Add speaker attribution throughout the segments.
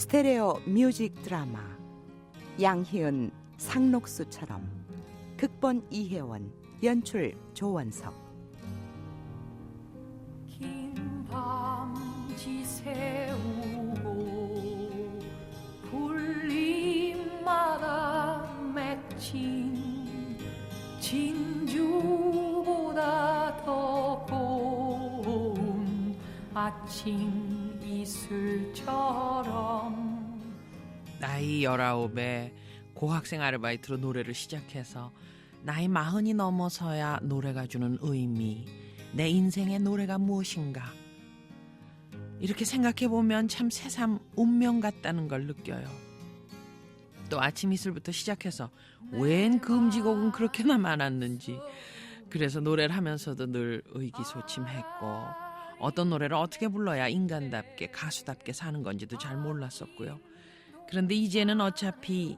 Speaker 1: 스테레오 뮤직 드라마 양희은 상록수처럼 극본 이혜원 연출 조원석.
Speaker 2: 긴 밤지 새우고 불림마다 맺힌 진주보다 더 고운 아침 이슬처럼.
Speaker 3: 나이 19에 고학생 아르바이트로 노래를 시작해서 나이 40이 넘어서야 노래가 주는 의미, 내 인생의 노래가 무엇인가, 이렇게 생각해보면 참 새삼 운명 같다는 걸 느껴요. 또 아침 이슬부터 시작해서 웬 금지곡은 그렇게나 많았는지, 그래서 노래를 하면서도 늘 의기소침했고 어떤 노래를 어떻게 불러야 인간답게 가수답게 사는 건지도 잘 몰랐었고요. 그런데 이제는 어차피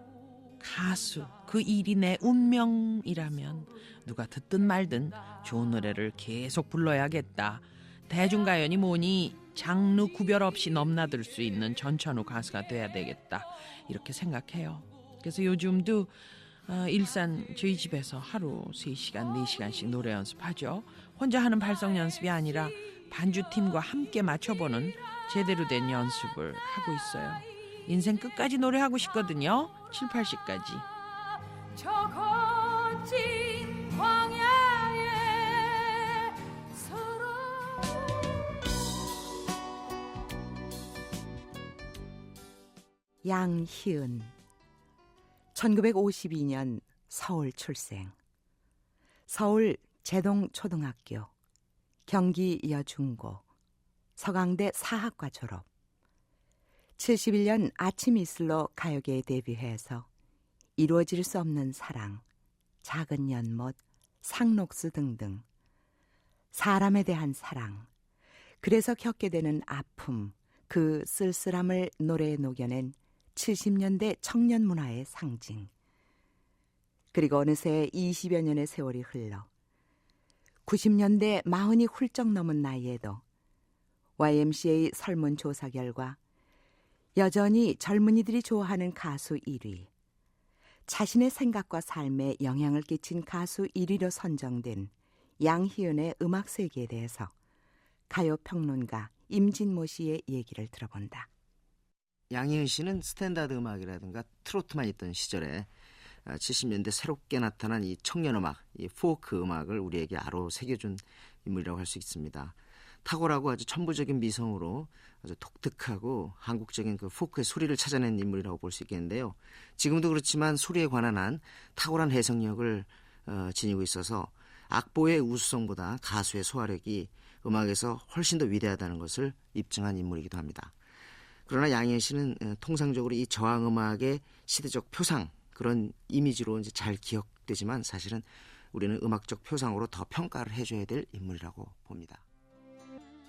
Speaker 3: 가수, 그 일이 내 운명이라면 누가 듣든 말든 좋은 노래를 계속 불러야겠다. 대중가요니 뭐니 장르 구별 없이 넘나들 수 있는 전천후 가수가 돼야 되겠다, 이렇게 생각해요. 그래서 요즘도 일산 저희 집에서 하루 3시간, 4시간씩 노래 연습하죠. 혼자 하는 발성 연습이 아니라 반주팀과 함께 맞춰보는 제대로 된 연습을 하고 있어요. 인생 끝까지 노래하고 싶거든요. 7, 80까지.
Speaker 2: 저 거친 광야에 서로.
Speaker 1: 양희은 1952년 서울 출생. 서울 제동초등학교, 경기 여중고, 서강대 사학과 졸업. 71년 아침 이슬로 가요계에 데뷔해서 이루어질 수 없는 사랑, 작은 연못, 상록수 등등 사람에 대한 사랑, 그래서 겪게 되는 아픔, 그 쓸쓸함을 노래에 녹여낸 70년대 청년 문화의 상징. 그리고 어느새 20여 년의 세월이 흘러 90년대 40이 훌쩍 넘은 나이에도 YMCA 설문조사 결과 여전히 젊은이들이 좋아하는 가수 1위, 자신의 생각과 삶에 영향을 끼친 가수 1위로 선정된 양희은의 음악 세계에 대해서 가요평론가 임진모 씨의 얘기를 들어본다.
Speaker 4: 양희은 씨는 스탠다드 음악이라든가 트로트만 있던 시절에 70년대 새롭게 나타난 이 청년 음악, 이 포크 음악을 우리에게 아로 새겨준 인물이라고 할 수 있습니다. 탁월하고 아주 천부적인 미성으로 아주 독특하고 한국적인 그 포크의 소리를 찾아낸 인물이라고 볼 수 있겠는데요. 지금도 그렇지만 소리에 관한 한 탁월한 해석력을 지니고 있어서 악보의 우수성보다 가수의 소화력이 음악에서 훨씬 더 위대하다는 것을 입증한 인물이기도 합니다. 그러나 양희은 씨는 통상적으로 이 저항음악의 시대적 표상, 그런 이미지로 이제 잘 기억되지만 사실은 우리는 음악적 표상으로 더 평가를 해줘야 될 인물이라고 봅니다.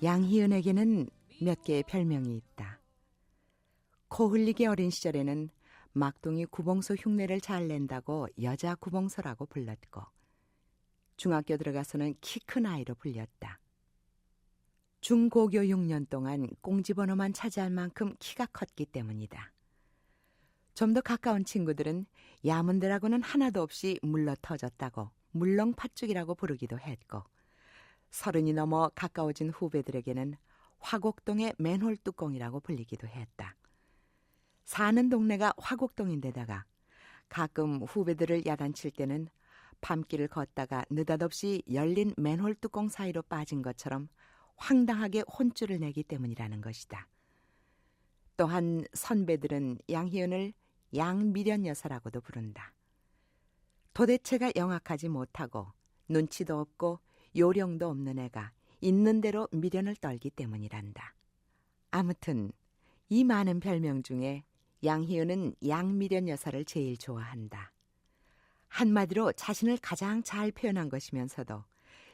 Speaker 1: 양희은에게는 몇 개의 별명이 있다. 코 흘리기 어린 시절에는 막둥이 구봉서 흉내를 잘 낸다고 여자 구봉서라고 불렀고, 중학교 들어가서는 키 큰 아이로 불렸다. 중고교 6년 동안 꽁지번호만 차지할 만큼 키가 컸기 때문이다. 좀 더 가까운 친구들은 야문들하고는 하나도 없이 물러터졌다고 물렁팥죽이라고 부르기도 했고, 30이 넘어 가까워진 후배들에게는 화곡동의 맨홀 뚜껑이라고 불리기도 했다. 사는 동네가 화곡동인데다가 가끔 후배들을 야단칠 때는 밤길을 걷다가 느닷없이 열린 맨홀 뚜껑 사이로 빠진 것처럼 황당하게 혼쭐을 내기 때문이라는 것이다. 또한 선배들은 양희은을 양미련 여사라고도 부른다. 도대체가 영악하지 못하고 눈치도 없고 요령도 없는 애가 있는 대로 미련을 떨기 때문이란다. 아무튼 이 많은 별명 중에 양희은은 양미련 여사를 제일 좋아한다. 한마디로 자신을 가장 잘 표현한 것이면서도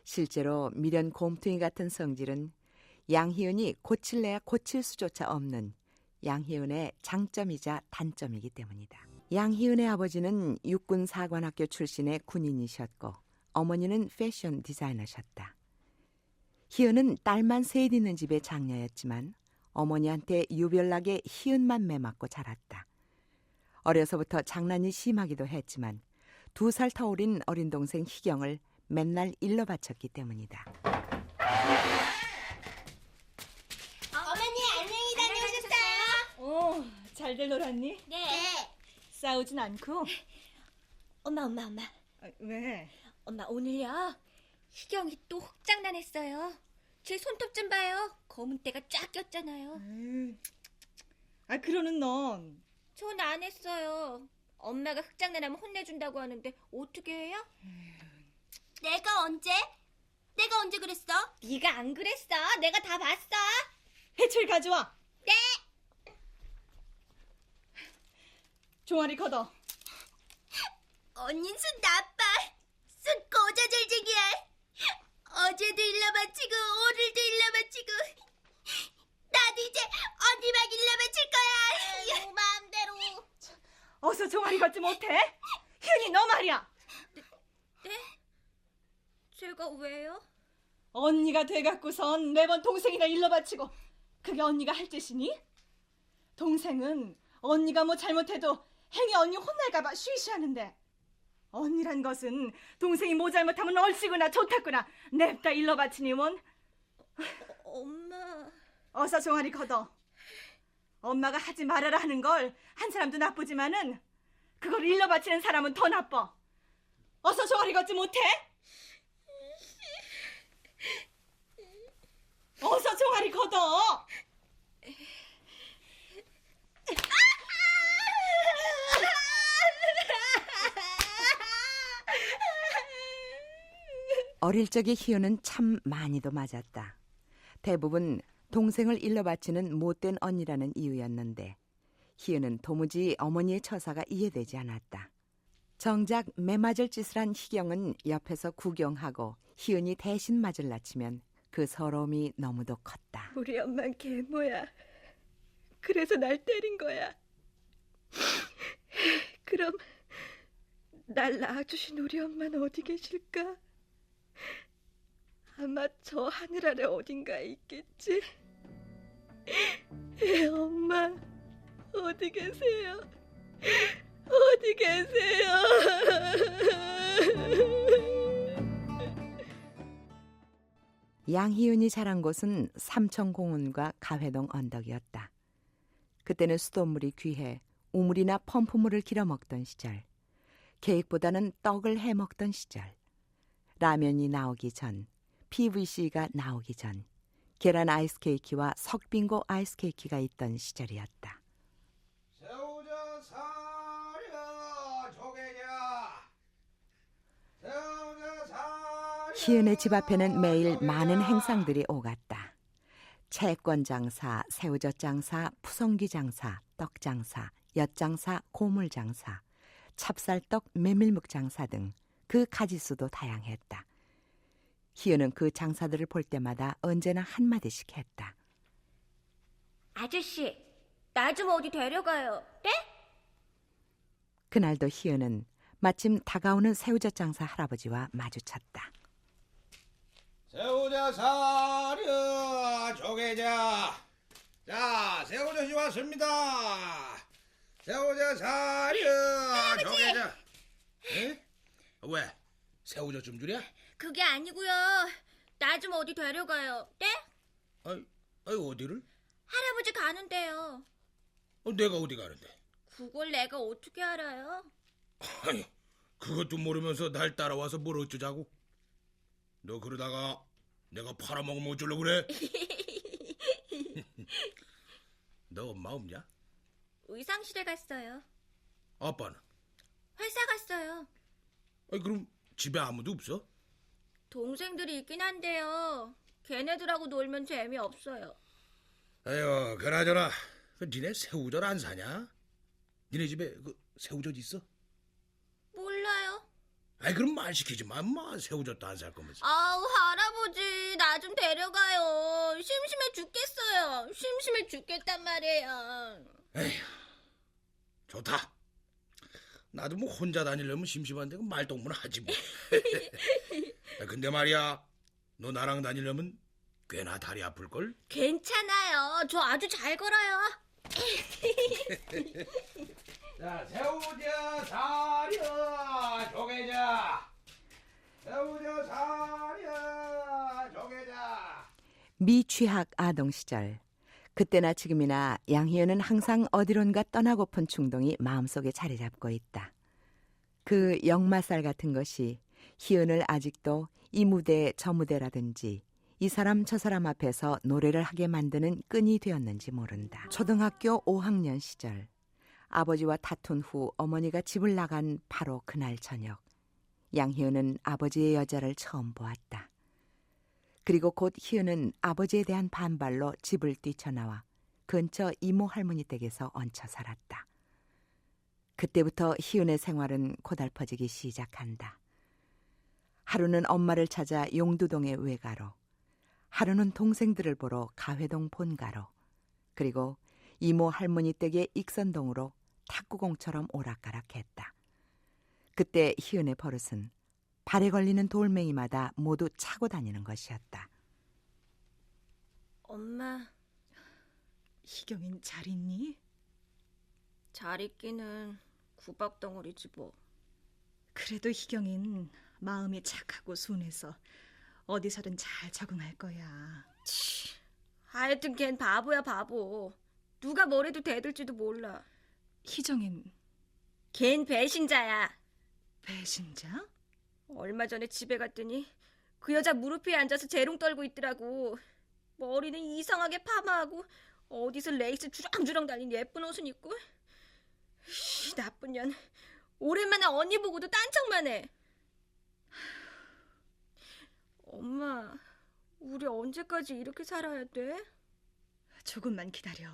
Speaker 1: 실제로 미련 곰퉁이 같은 성질은 양희은이 고칠래야 고칠 수조차 없는 양희은의 장점이자 단점이기 때문이다. 양희은의 아버지는 육군 사관학교 출신의 군인이셨고 어머니는 패션 디자이너셨다. 희은은 딸만 셋 있는 집의 장녀였지만 어머니한테 유별나게 희은만 매맞고 자랐다. 어려서부터 장난이 심하기도 했지만 2살 터울인 어린 동생 희경을 맨날 일러 바쳤기 때문이다.
Speaker 5: 어머니 안녕히 다녀오셨어요?
Speaker 6: 잘들 놀았니?
Speaker 5: 네.
Speaker 6: 싸우진 않고?
Speaker 5: 엄마.
Speaker 6: 왜?
Speaker 5: 엄마 오늘요. 희경이 또 혹장난했어요. 제 손톱 좀 봐요. 검은 때가 쫙 꼈잖아요.
Speaker 6: 그러는 넌?
Speaker 5: 전 안 했어요. 엄마가 흑장난하면 혼내준다고 하는데 어떻게 해요? 내가 언제 그랬어? 네가 안 그랬어. 내가 다 봤어.
Speaker 6: 해출 가져와.
Speaker 5: 네.
Speaker 6: 종아리 걷어.
Speaker 5: 언닌 손 나빠. 손 고자절쟁이야. 어제도 일러 바치고 오늘도 일러 바치고. 나도 이제 언니만 일러 바칠 거야. 마음대로.
Speaker 6: 어서 종아리 걷지 못해? 희은이 너 말이야.
Speaker 5: 네? 제가 왜요?
Speaker 6: 언니가 돼갖고선 매번 동생이나 일러 바치고 그게 언니가 할 짓이니? 동생은 언니가 뭐 잘못해도 행여 언니 혼날까봐 쉬쉬하는데 언니란 것은 동생이 뭐 잘못하면 얼씨구나 좋다구나 냅다 일러 바치니 뭔?
Speaker 5: 엄마.
Speaker 6: 어서 종아리 걷어. 엄마가 하지 말아라 하는 걸 한 사람도 나쁘지만은 그걸 일러 바치는 사람은 더 나빠. 어서 종아리 걷지 못해? 어서 종아리 걷어.
Speaker 1: 어릴 적의 희은은 참 많이도 맞았다. 대부분 동생을 일러 바치는 못된 언니라는 이유였는데 희은은 도무지 어머니의 처사가 이해되지 않았다. 정작 매맞을 짓을 한 희경은 옆에서 구경하고 희은이 대신 맞을라 치면 그 서러움이 너무도 컸다.
Speaker 6: 우리 엄만 계모야. 그래서 날 때린 거야. 그럼 날 낳아주신 우리 엄마는 어디 계실까? 아마 저 하늘 아래 어딘가에 있겠지. 엄마 어디 계세요? 어디 계세요?
Speaker 1: 양희은이 자란 곳은 삼천공원과 가회동 언덕이었다. 그때는 수돗물이 귀해 우물이나 펌프물을 길어 먹던 시절, 케이크보다는 떡을 해 먹던 시절, 라면이 나오기 전, PVC가 나오기 전, 계란 아이스케이크와 석빙고 아이스케이크가 있던 시절이었다.
Speaker 7: 새우젓 사려 조개냐 새우젓 사려.
Speaker 1: 희은의 집 앞에는 매일 많은 행상들이 오갔다. 채권 장사, 새우젓 장사, 푸성귀 장사, 떡 장사, 엿 장사, 고물 장사, 찹쌀떡, 메밀묵 장사 등 그 가짓수도 다양했다. 희은은 그 장사들을 볼 때마다 언제나 한마디씩 했다.
Speaker 5: 아저씨, 나 좀 어디 데려가요. 네?
Speaker 1: 그날도 희은은 마침 다가오는 새우젓 장사 할아버지와 마주쳤다.
Speaker 7: 새우젓 사려 조개냐. 자 새우젓이 왔습니다. 새우젓 사려 조개냐. 에? 왜? 새우젓 좀 주랴?
Speaker 5: 그게 아니고요. 나 좀 어디 데려가요. 네?
Speaker 7: 아이 어디를?
Speaker 5: 할아버지 가는데요.
Speaker 7: 내가 어디 가는데?
Speaker 5: 그걸 내가 어떻게 알아요?
Speaker 7: 아니 그것도 모르면서 날 따라와서 뭘 어쩌자고? 너 그러다가 내가 팔아먹으면 어쩌려고 그래? 너 엄마 없냐?
Speaker 5: 의상실에 갔어요.
Speaker 7: 아빠는?
Speaker 5: 회사 갔어요.
Speaker 7: 그럼 집에 아무도 없어?
Speaker 5: 동생들이 있긴 한데요. 걔네들하고 놀면 재미없어요.
Speaker 7: 아유 그나저나 니네 새우젓 안 사냐? 니네 집에 그 새우젓 있어?
Speaker 5: 몰라요.
Speaker 7: 그럼 말 시키지 마. 엄마 새우젓도 안 살 거면서.
Speaker 5: 아우 할아버지 나 좀 데려가요. 심심해 죽겠어요. 심심해 죽겠단 말이에요.
Speaker 7: 에휴 좋다. 나도 뭐 혼자 다니려면 심심한데 그 말동무는 하지 뭐. 근데 말이야 너 나랑 다니려면 꽤나 다리 아플걸?
Speaker 5: 괜찮아요. 저 아주 잘 걸어요.
Speaker 7: 자, 세우자 사려 조개자. 세우자 사려 조개자.
Speaker 1: 미취학 아동 시절. 그때나 지금이나 양희은은 항상 어디론가 떠나고픈 충동이 마음속에 자리 잡고 있다. 그 역마살 같은 것이 희은을 아직도 이 무대 저 무대라든지 이 사람 저 사람 앞에서 노래를 하게 만드는 끈이 되었는지 모른다. 초등학교 5학년 시절 아버지와 다툰 후 어머니가 집을 나간 바로 그날 저녁 양희은은 아버지의 여자를 처음 보았다. 그리고 곧 희은은 아버지에 대한 반발로 집을 뛰쳐나와 근처 이모 할머니 댁에서 얹혀 살았다. 그때부터 희은의 생활은 고달퍼지기 시작한다. 하루는 엄마를 찾아 용두동의 외가로, 하루는 동생들을 보러 가회동 본가로, 그리고 이모 할머니 댁의 익선동으로 탁구공처럼 오락가락했다. 그때 희은의 버릇은 발에 걸리는 돌멩이마다 모두 차고 다니는 것이었다.
Speaker 5: 엄마,
Speaker 6: 희경인 잘 있니?
Speaker 5: 잘 있기는 구박덩어리지 뭐.
Speaker 6: 그래도 희경인 마음이 착하고 순해서 어디서든 잘 적응할 거야.
Speaker 5: 하여튼 걘 바보야 바보. 누가 뭐래도 대들지도 몰라.
Speaker 6: 희정인
Speaker 5: 걘 배신자야.
Speaker 6: 배신자?
Speaker 5: 얼마 전에 집에 갔더니 그 여자 무릎 위에 앉아서 재롱 떨고 있더라고. 머리는 이상하게 파마하고 어디서 레이스 주렁주렁 달린 예쁜 옷은 입고. 나쁜 년. 오랜만에 언니 보고도 딴척만 해. 엄마, 우리 언제까지 이렇게 살아야 돼?
Speaker 6: 조금만 기다려.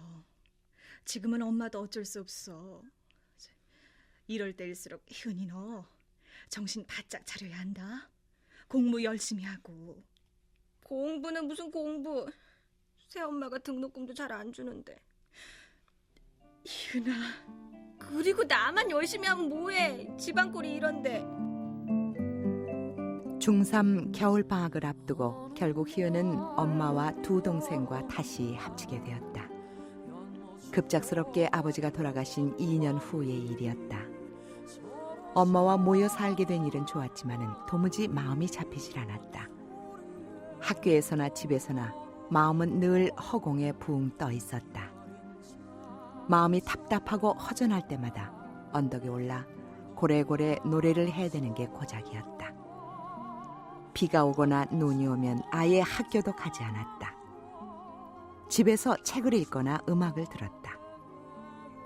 Speaker 6: 지금은 엄마도 어쩔 수 없어. 이럴 때일수록 희은이 너 정신 바짝 차려야 한다. 공부 열심히 하고.
Speaker 5: 공부는 무슨 공부. 새엄마가 등록금도 잘 안 주는데.
Speaker 6: 희은아.
Speaker 5: 그리고 나만 열심히 하면 뭐해. 집안꼴이 이런데.
Speaker 1: 중3 겨울방학을 앞두고 결국 희은은 엄마와 두 동생과 다시 합치게 되었다. 급작스럽게 아버지가 돌아가신 2년 후의 일이었다. 엄마와 모여 살게 된 일은 좋았지만은 도무지 마음이 잡히질 않았다. 학교에서나 집에서나 마음은 늘 허공에 붕 떠 있었다. 마음이 답답하고 허전할 때마다 언덕에 올라 고래고래 노래를 해야 되는 게 고작이었다. 비가 오거나 눈이 오면 아예 학교도 가지 않았다. 집에서 책을 읽거나 음악을 들었다.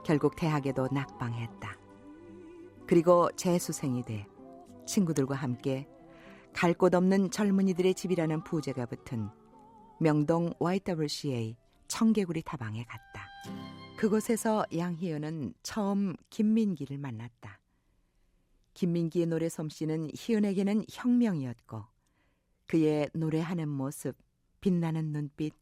Speaker 1: 결국 대학에도 낙방했다. 그리고 재수생이 돼 친구들과 함께 갈 곳 없는 젊은이들의 집이라는 부제가 붙은 명동 YWCA 청개구리 다방에 갔다. 그곳에서 양희은은 처음 김민기를 만났다. 김민기의 노래 솜씨는 희은에게는 혁명이었고 그의 노래하는 모습, 빛나는 눈빛,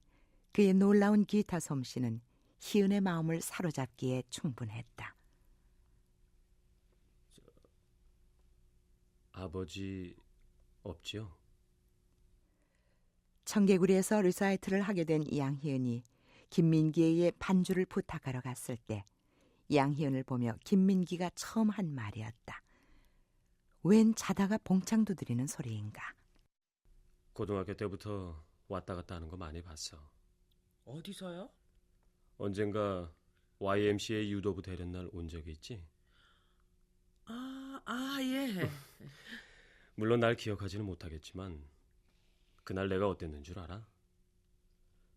Speaker 1: 그의 놀라운 기타 솜씨는 희은의 마음을 사로잡기에 충분했다.
Speaker 8: 아버지 없지요?
Speaker 1: 청개구리에서 리사이트를 하게 된 양희은이 김민기의 반주를 부탁하러 갔을 때 양희은을 보며 김민기가 처음 한 말이었다. 웬 자다가 봉창 두드리는 소리인가.
Speaker 8: 고등학교 때부터 왔다 갔다 하는 거 많이 봤어.
Speaker 3: 어디서요?
Speaker 8: 언젠가 YMCA 유도부 대련날 온 적이 있지?
Speaker 3: 예.
Speaker 8: 물론 날 기억하지는 못하겠지만 그날 내가 어땠는 줄 알아?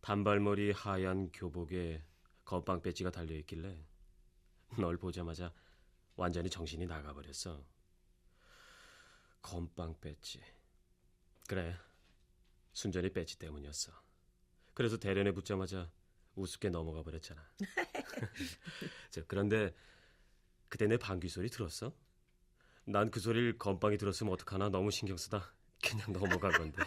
Speaker 8: 단발머리 하얀 교복에 건빵 배지가 달려있길래 널 보자마자 완전히 정신이 나가버렸어. 건빵 배지. 그래, 순전히 배지 때문이었어. 그래서 대련에 붙자마자 우습게 넘어가 버렸잖아. 그런데 그때 내 방귀 소리 들었어? 난 그 소리를 건빵이 들었으면 어떡하나 너무 신경 쓰다 그냥 넘어간 건데.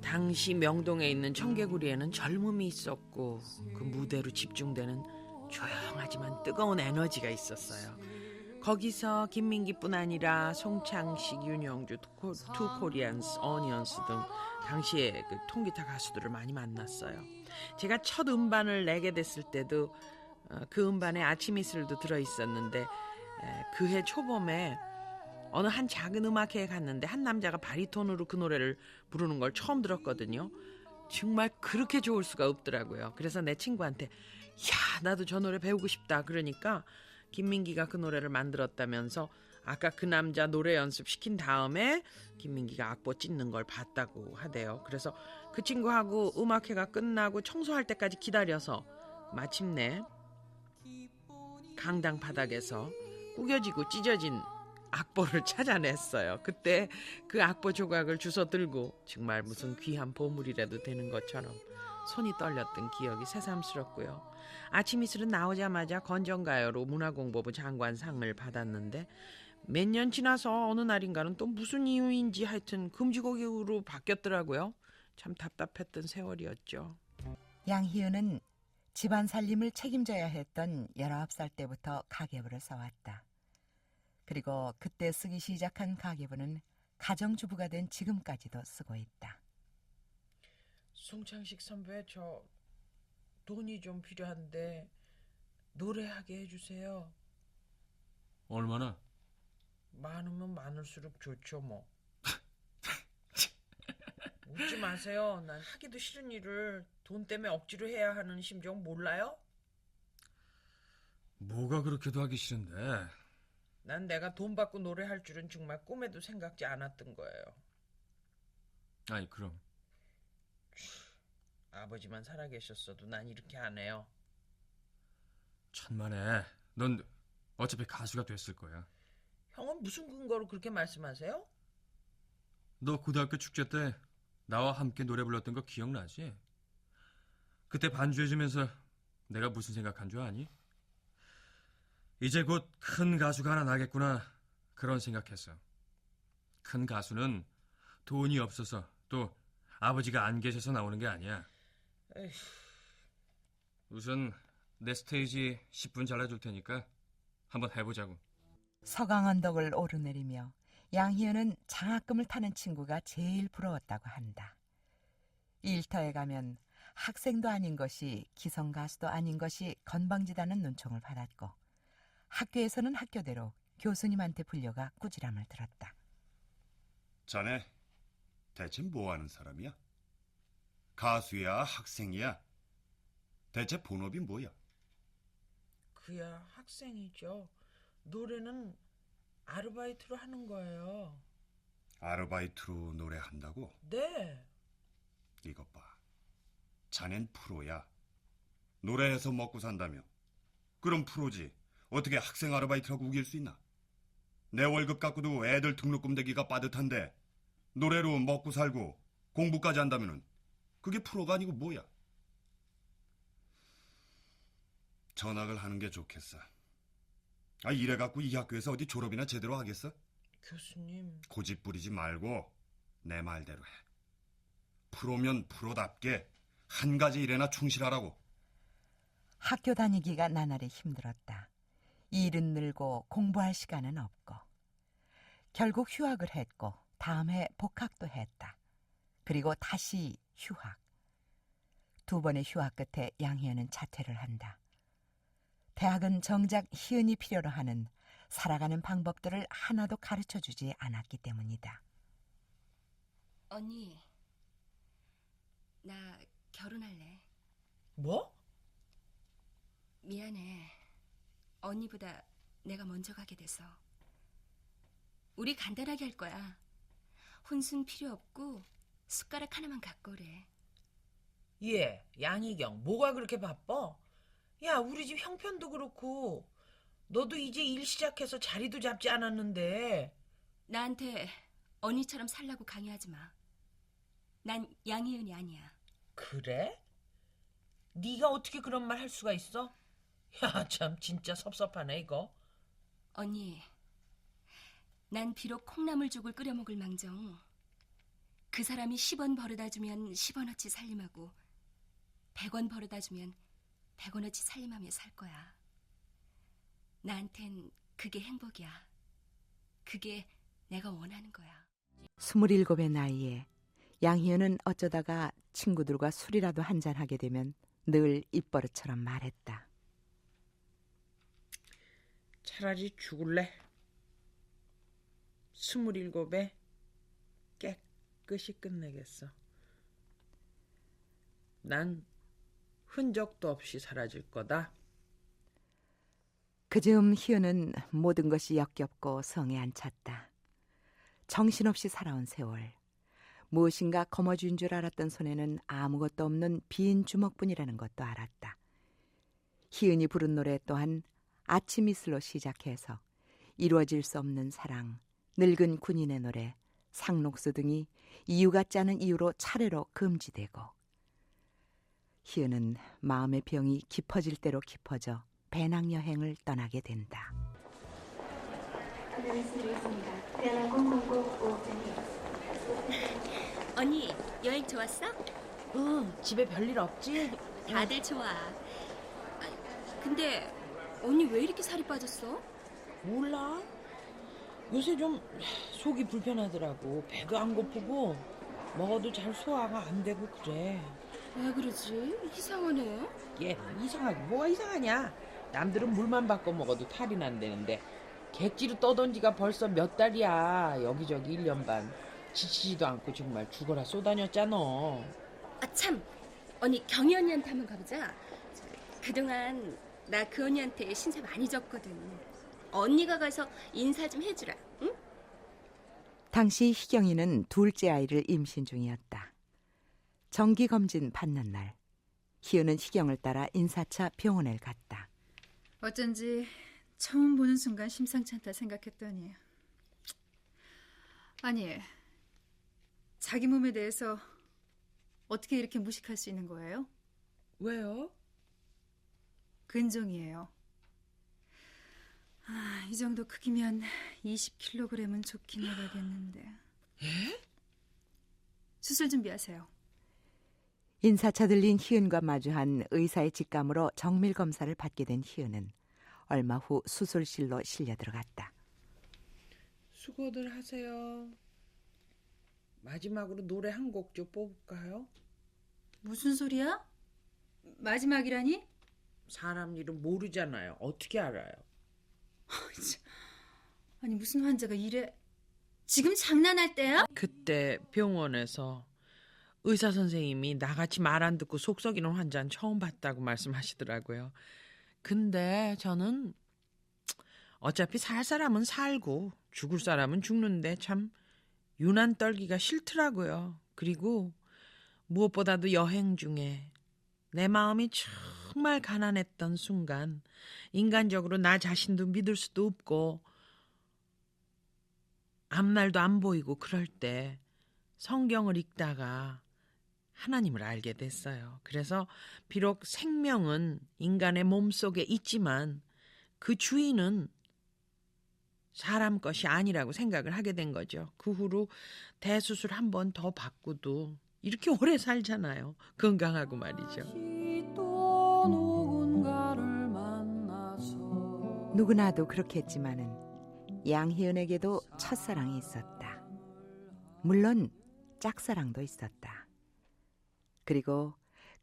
Speaker 3: 당시 명동에 있는 청개구리에는 젊음이 있었고 그 무대로 집중되는 조용하지만 뜨거운 에너지가 있었어요. 거기서 김민기뿐 아니라 송창식, 윤영주, 투 코리안스, 어니언스 등 당시에 그 통기타 가수들을 많이 만났어요. 제가 첫 음반을 내게 됐을 때도 그 음반에 아침 이슬도 들어있었는데 그해 초봄에 어느 한 작은 음악회에 갔는데 한 남자가 바리톤으로 그 노래를 부르는 걸 처음 들었거든요. 정말 그렇게 좋을 수가 없더라고요. 그래서 내 친구한테 야, 나도 저 노래 배우고 싶다. 그러니까 김민기가 그 노래를 만들었다면서 아까 그 남자 노래 연습시킨 다음에 김민기가 악보 찢는 걸 봤다고 하대요. 그래서 그 친구하고 음악회가 끝나고 청소할 때까지 기다려서 마침내 강당 바닥에서 구겨지고 찢어진 악보를 찾아냈어요. 그때 그 악보 조각을 주워 들고 정말 무슨 귀한 보물이라도 되는 것처럼 손이 떨렸던 기억이 새삼스럽고요. 아침 이슬은 나오자마자 건전가요로 문화공보부 장관상을 받았는데 몇 년 지나서 어느 날인가는 또 무슨 이유인지 하여튼 금지곡으로 바뀌었더라고요. 참 답답했던 세월이었죠.
Speaker 1: 양희은은 집안 살림을 책임져야 했던 19살 때부터 가계부를 써왔다. 그리고 그때 쓰기 시작한 가계부는 가정주부가 된 지금까지도 쓰고 있다.
Speaker 3: 송창식 선배, 저 돈이 좀 필요한데 노래하게 해주세요.
Speaker 7: 얼마나?
Speaker 3: 많으면 많을수록 좋죠 뭐. 웃지 마세요. 난 하기도 싫은 일을 돈 때문에 억지로 해야 하는 심정 몰라요?
Speaker 7: 뭐가 그렇게도 하기 싫은데?
Speaker 3: 난 내가 돈 받고 노래할 줄은 정말 꿈에도 생각지 않았던 거예요.
Speaker 7: 아니 그럼
Speaker 3: 아버지만 살아계셨어도 난 이렇게 안 해요.
Speaker 7: 천만에 넌 어차피 가수가 됐을 거야.
Speaker 3: 형은 무슨 근거로 그렇게 말씀하세요?
Speaker 7: 너 고등학교 축제 때 나와 함께 노래 불렀던 거 기억나지? 그때 반주해주면서 내가 무슨 생각한 줄 아니? 이제 곧 큰 가수가 하나 나겠구나 그런 생각했어. 큰 가수는 돈이 없어서 또 아버지가 안 계셔서 나오는 게 아니야.
Speaker 3: 에휴.
Speaker 7: 우선 내 스테이지 10분 잘라줄 테니까 한번 해보자고.
Speaker 1: 서강 언덕을 오르내리며 양희은은 장학금을 타는 친구가 제일 부러웠다고 한다. 일터에 가면 학생도 아닌 것이 기성가수도 아닌 것이 건방지다는 논총을 받았고 학교에서는 학교대로 교수님한테 불려가 꾸지람을 들었다.
Speaker 9: 자네 대체 뭐하는 사람이야? 가수야 학생이야? 대체 본업이 뭐야?
Speaker 3: 그야 학생이죠. 노래는 아르바이트로 하는 거예요.
Speaker 9: 아르바이트로 노래한다고?
Speaker 3: 네.
Speaker 9: 이것 봐. 자넨 프로야. 노래해서 먹고 산다며. 그럼 프로지. 어떻게 학생 아르바이트라고 우길 수 있나? 내 월급 갖고도 애들 등록금 대기가 빠듯한데 노래로 먹고 살고 공부까지 한다면은 그게 프로가 아니고 뭐야? 전학을 하는 게 좋겠어. 이래갖고 이 학교에서 어디 졸업이나 제대로 하겠어?
Speaker 3: 교수님.
Speaker 9: 고집 부리지 말고 내 말대로 해. 프로면 프로답게 한 가지 일에나 충실하라고.
Speaker 1: 학교 다니기가 나날이 힘들었다. 일은 늘고 공부할 시간은 없고 결국 휴학을 했고 다음 해 복학도 했다. 그리고 다시 휴학. 2번의 휴학 끝에 양희은은 자퇴를 한다. 대학은 정작 희은이 필요로 하는 살아가는 방법들을 하나도 가르쳐주지 않았기 때문이다.
Speaker 5: 언니, 나 결혼할래.
Speaker 3: 뭐?
Speaker 5: 미안해. 언니보다 내가 먼저 가게 돼서. 우리 간단하게 할 거야. 혼순 필요 없고 숟가락 하나만 갖고 오래.
Speaker 3: 예, 양희경, 뭐가 그렇게 바빠? 야, 우리 집 형편도 그렇고 너도 이제 일 시작해서 자리도 잡지 않았는데.
Speaker 5: 나한테 언니처럼 살라고 강요하지 마. 난 양희은이 아니야.
Speaker 3: 그래? 네가 어떻게 그런 말 할 수가 있어? 야, 참 진짜 섭섭하네 이거.
Speaker 5: 언니, 난 비록 콩나물죽을 끓여 먹을 망정 그 사람이 10원 벌어다 주면 10원어치 살림하고 100원 벌어다 주면 100원어치 살림하며 살 거야. 나한텐
Speaker 10: 그게 행복이야. 그게 내가 원하는 거야.
Speaker 1: 27의 나이에 양희은은 어쩌다가 친구들과 술이라도 한잔하게 되면 늘 입버릇처럼 말했다.
Speaker 3: 차라리 죽을래. 27에 깨끗이 끝내겠어. 난 흔적도 없이 사라질 거다.
Speaker 1: 그즈음 희은은 모든 것이 역겹고 성에 안 찼다. 정신없이 살아온 세월. 무엇인가 거머쥔 줄 알았던 손에는 아무것도 없는 빈 주먹뿐이라는 것도 알았다. 희은이 부른 노래 또한 아침 이슬로 시작해서 이루어질 수 없는 사랑, 늙은 군인의 노래, 상록수 등이 이유 같지 않은 이유로 차례로 금지되고 희은은 마음의 병이 깊어질 대로 깊어져 배낭여행을 떠나게 된다.
Speaker 10: 언니, 여행 좋았어?
Speaker 3: 응, 집에 별일 없지?
Speaker 10: 다들 좋아. 근데 언니 왜 이렇게 살이 빠졌어?
Speaker 3: 몰라. 요새 좀 속이 불편하더라고. 배도 안 고프고 먹어도 잘 소화가 안 되고 그래.
Speaker 10: 왜 그러지? 이상하네.
Speaker 3: 얘 이상하고 뭐가 이상하냐. 남들은 물만 바꿔 먹어도 탈이 난다는데 객지로 떠돈 지가 벌써 몇 달이야. 여기저기 1년 반. 지치지도 않고 정말 죽어라 쏘다녔잖아.
Speaker 10: 아 참, 언니 경희 언니한테 한번 가보자. 그동안 나 그 언니한테 신세 많이 졌거든. 언니가 가서 인사 좀 해주라. 응?
Speaker 1: 당시 희경이는 둘째 아이를 임신 중이었다. 정기검진 받는 날 희은은 희경을 따라 인사차 병원에 갔다.
Speaker 11: 어쩐지 처음 보는 순간 심상치 않다 생각했더니 아니 자기 몸에 대해서 어떻게 이렇게 무식할 수 있는 거예요?
Speaker 3: 왜요?
Speaker 11: 근종이에요. 이 정도 크기면 20kg은 좋긴 나가겠는데.
Speaker 3: 예?
Speaker 11: 수술 준비하세요.
Speaker 1: 인사차 들린 희은과 마주한 의사의 직감으로 정밀 검사를 받게 된 희은은 얼마 후 수술실로 실려 들어갔다.
Speaker 3: 수고들 하세요. 마지막으로 노래 한 곡 좀 뽑을까요?
Speaker 11: 무슨 소리야? 마지막이라니?
Speaker 3: 사람 일은 모르잖아요. 어떻게 알아요?
Speaker 11: 아니 무슨 환자가 이래? 지금 장난할 때야?
Speaker 3: 그때 병원에서 의사 선생님이 나같이 말 안 듣고 속 썩이는 환자는 처음 봤다고 말씀하시더라고요. 근데 저는 어차피 살 사람은 살고 죽을 사람은 죽는데 참 유난 떨기가 싫더라고요. 그리고 무엇보다도 여행 중에 내 마음이 정말 가난했던 순간 인간적으로 나 자신도 믿을 수도 없고 앞날도 안 보이고 그럴 때 성경을 읽다가 하나님을 알게 됐어요. 그래서 비록 생명은 인간의 몸속에 있지만 그 주인은 사람 것이 아니라고 생각을 하게 된 거죠. 그 후로 대수술 한 번 더 받고도 이렇게 오래 살잖아요. 건강하고 말이죠.
Speaker 1: 누구나도 그렇겠지만은 양희은에게도 첫사랑이 있었다. 물론 짝사랑도 있었다. 그리고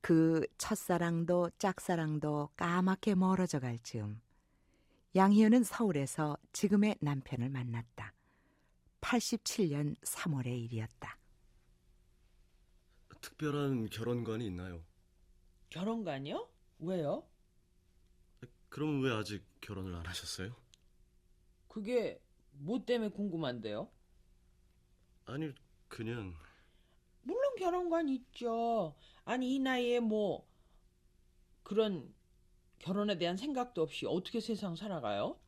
Speaker 1: 그 첫사랑도 짝사랑도 까맣게 멀어져 갈 즈음 양희은은 서울에서 지금의 남편을 만났다. 87년 3월의 일이었다.
Speaker 12: 특별한 결혼관이 있나요?
Speaker 3: 결혼관이요? 왜요?
Speaker 12: 그럼 왜 아직 결혼을 안 하셨어요?
Speaker 3: 그게 뭐 때문에 궁금한데요?
Speaker 12: 아니, 그냥...
Speaker 3: 물론 결혼관 있죠. 아니 이 나이에 뭐 그런 결혼에 대한 생각도 없이 어떻게 세상 살아가요?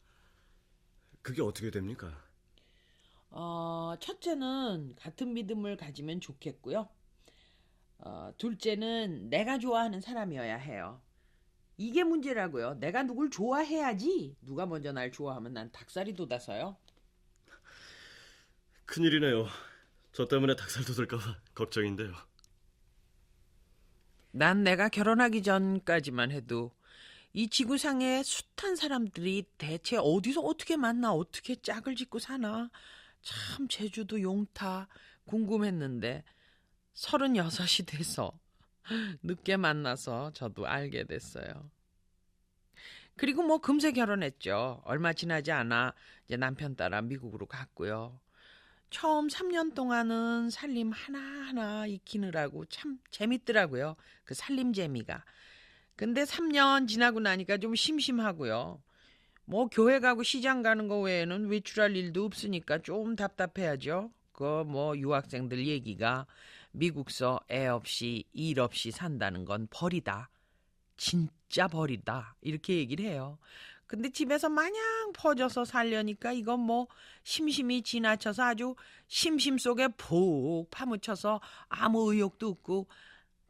Speaker 12: 그게 어떻게 됩니까?
Speaker 3: 첫째는 같은 믿음을 가지면 좋겠고요. 둘째는 내가 좋아하는 사람이어야 해요. 이게 문제라고요. 내가 누굴 좋아해야지. 누가 먼저 날 좋아하면 난 닭살이 돋아서요.
Speaker 12: 큰일이네요. 저 때문에 닭살 돋을까 봐 걱정인데요.
Speaker 3: 난 내가 결혼하기 전까지만 해도 이 지구상에 숱한 사람들이 대체 어디서 어떻게 만나 어떻게 짝을 짓고 사나 참 제주도 용타 궁금했는데 36이 돼서 늦게 만나서 저도 알게 됐어요. 그리고 뭐 금세 결혼했죠. 얼마 지나지 않아 이제 남편 따라 미국으로 갔고요. 처음 3년 동안은 살림 하나하나 익히느라고 참 재밌더라고요. 그 살림 재미가. 근데 3년 지나고 나니까 좀 심심하고요. 뭐 교회 가고 시장 가는 거 외에는 외출할 일도 없으니까 좀 답답해야죠. 그 뭐 유학생들 얘기가 미국서 애 없이 일 없이 산다는 건 벌이다. 진짜 벌이다. 이렇게 얘기를 해요. 근데 집에서 마냥 퍼져서 살려니까 이건 뭐 심심이 지나쳐서 아주 심심 속에 푹 파묻혀서 아무 의욕도 없고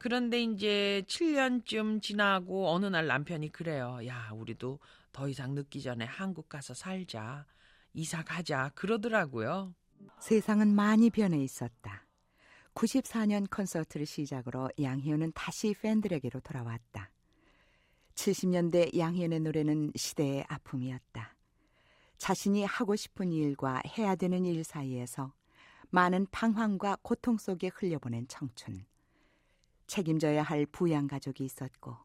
Speaker 3: 그런데 이제 7년쯤 지나고 어느 날 남편이 그래요. 야, 우리도 더 이상 늦기 전에 한국 가서 살자. 이사 가자. 그러더라고요.
Speaker 1: 세상은 많이 변해 있었다. 94년 콘서트를 시작으로 양희은은 다시 팬들에게로 돌아왔다. 70년대 양희은의 노래는 시대의 아픔이었다. 자신이 하고 싶은 일과 해야 되는 일 사이에서 많은 방황과 고통 속에 흘려보낸 청춘. 책임져야 할 부양가족이 있었고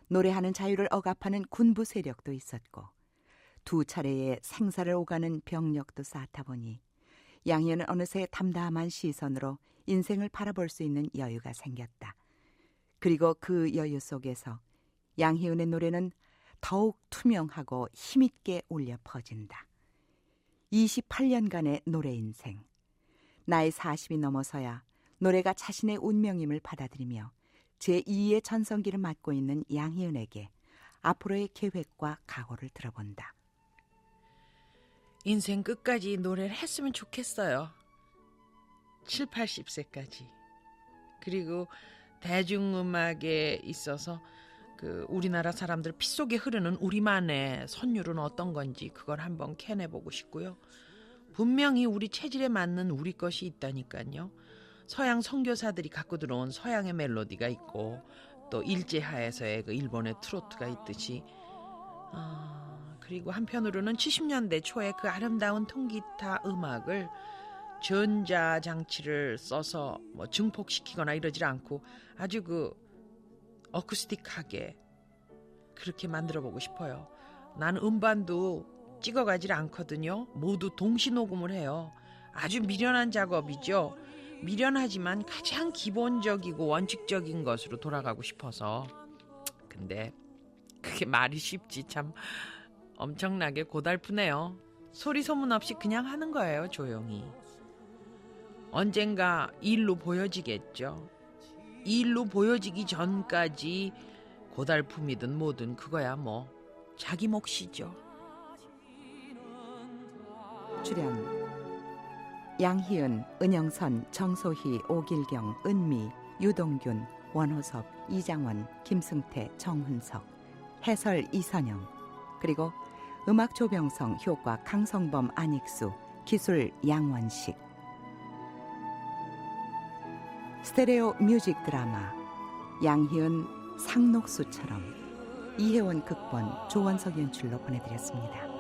Speaker 1: 노래하는 자유를 억압하는 군부 세력도 있었고 2차례의 생사를 오가는 병력도 쌓다 보니 양희은은 어느새 담담한 시선으로 인생을 바라볼 수 있는 여유가 생겼다. 그리고 그 여유 속에서 양희은의 노래는 더욱 투명하고 힘있게 울려 퍼진다. 28년간의 노래 인생. 나이 40이 넘어서야 노래가 자신의 운명임을 받아들이며 제2의 전성기를 맞고 있는 양희은에게 앞으로의 계획과 각오를 들어본다.
Speaker 3: 인생 끝까지 노래를 했으면 좋겠어요. 7, 80세까지. 그리고 대중음악에 있어서 그 우리나라 사람들 피 속에 흐르는 우리만의 선율은 어떤 건지 그걸 한번 캐내보고 싶고요. 분명히 우리 체질에 맞는 우리 것이 있다니까요. 서양 선교사들이 갖고 들어온 서양의 멜로디가 있고 또 일제하에서의 그 일본의 트로트가 있듯이 그리고 한편으로는 70년대 초에 그 아름다운 통기타 음악을 전자장치를 써서 뭐 증폭시키거나 이러질 않고 아주 그 어쿠스틱하게 그렇게 만들어보고 싶어요. 나는 음반도 찍어가질 않거든요. 모두 동시 녹음을 해요. 아주 미련한 작업이죠. 미련하지만 가장 기본적이고 원칙적인 것으로 돌아가고 싶어서. 근데 그게 말이 쉽지 참 엄청나게 고달프네요. 소리 소문 없이 그냥 하는 거예요. 조용히. 언젠가 일로 보여지겠죠. 일로 보여지기 전까지 고달픔이든 뭐든 그거야 뭐 자기 몫이죠.
Speaker 1: 출연 양희은, 은영선, 정소희, 오길경, 은미, 유동균, 원호섭, 이장원, 김승태, 정훈석, 해설 이선영, 그리고 음악 조병성, 효과 강성범, 안익수, 기술 양원식. 스테레오 뮤직 드라마 양희은 상록수처럼 이혜원 극본, 조원석 연출로 보내드렸습니다.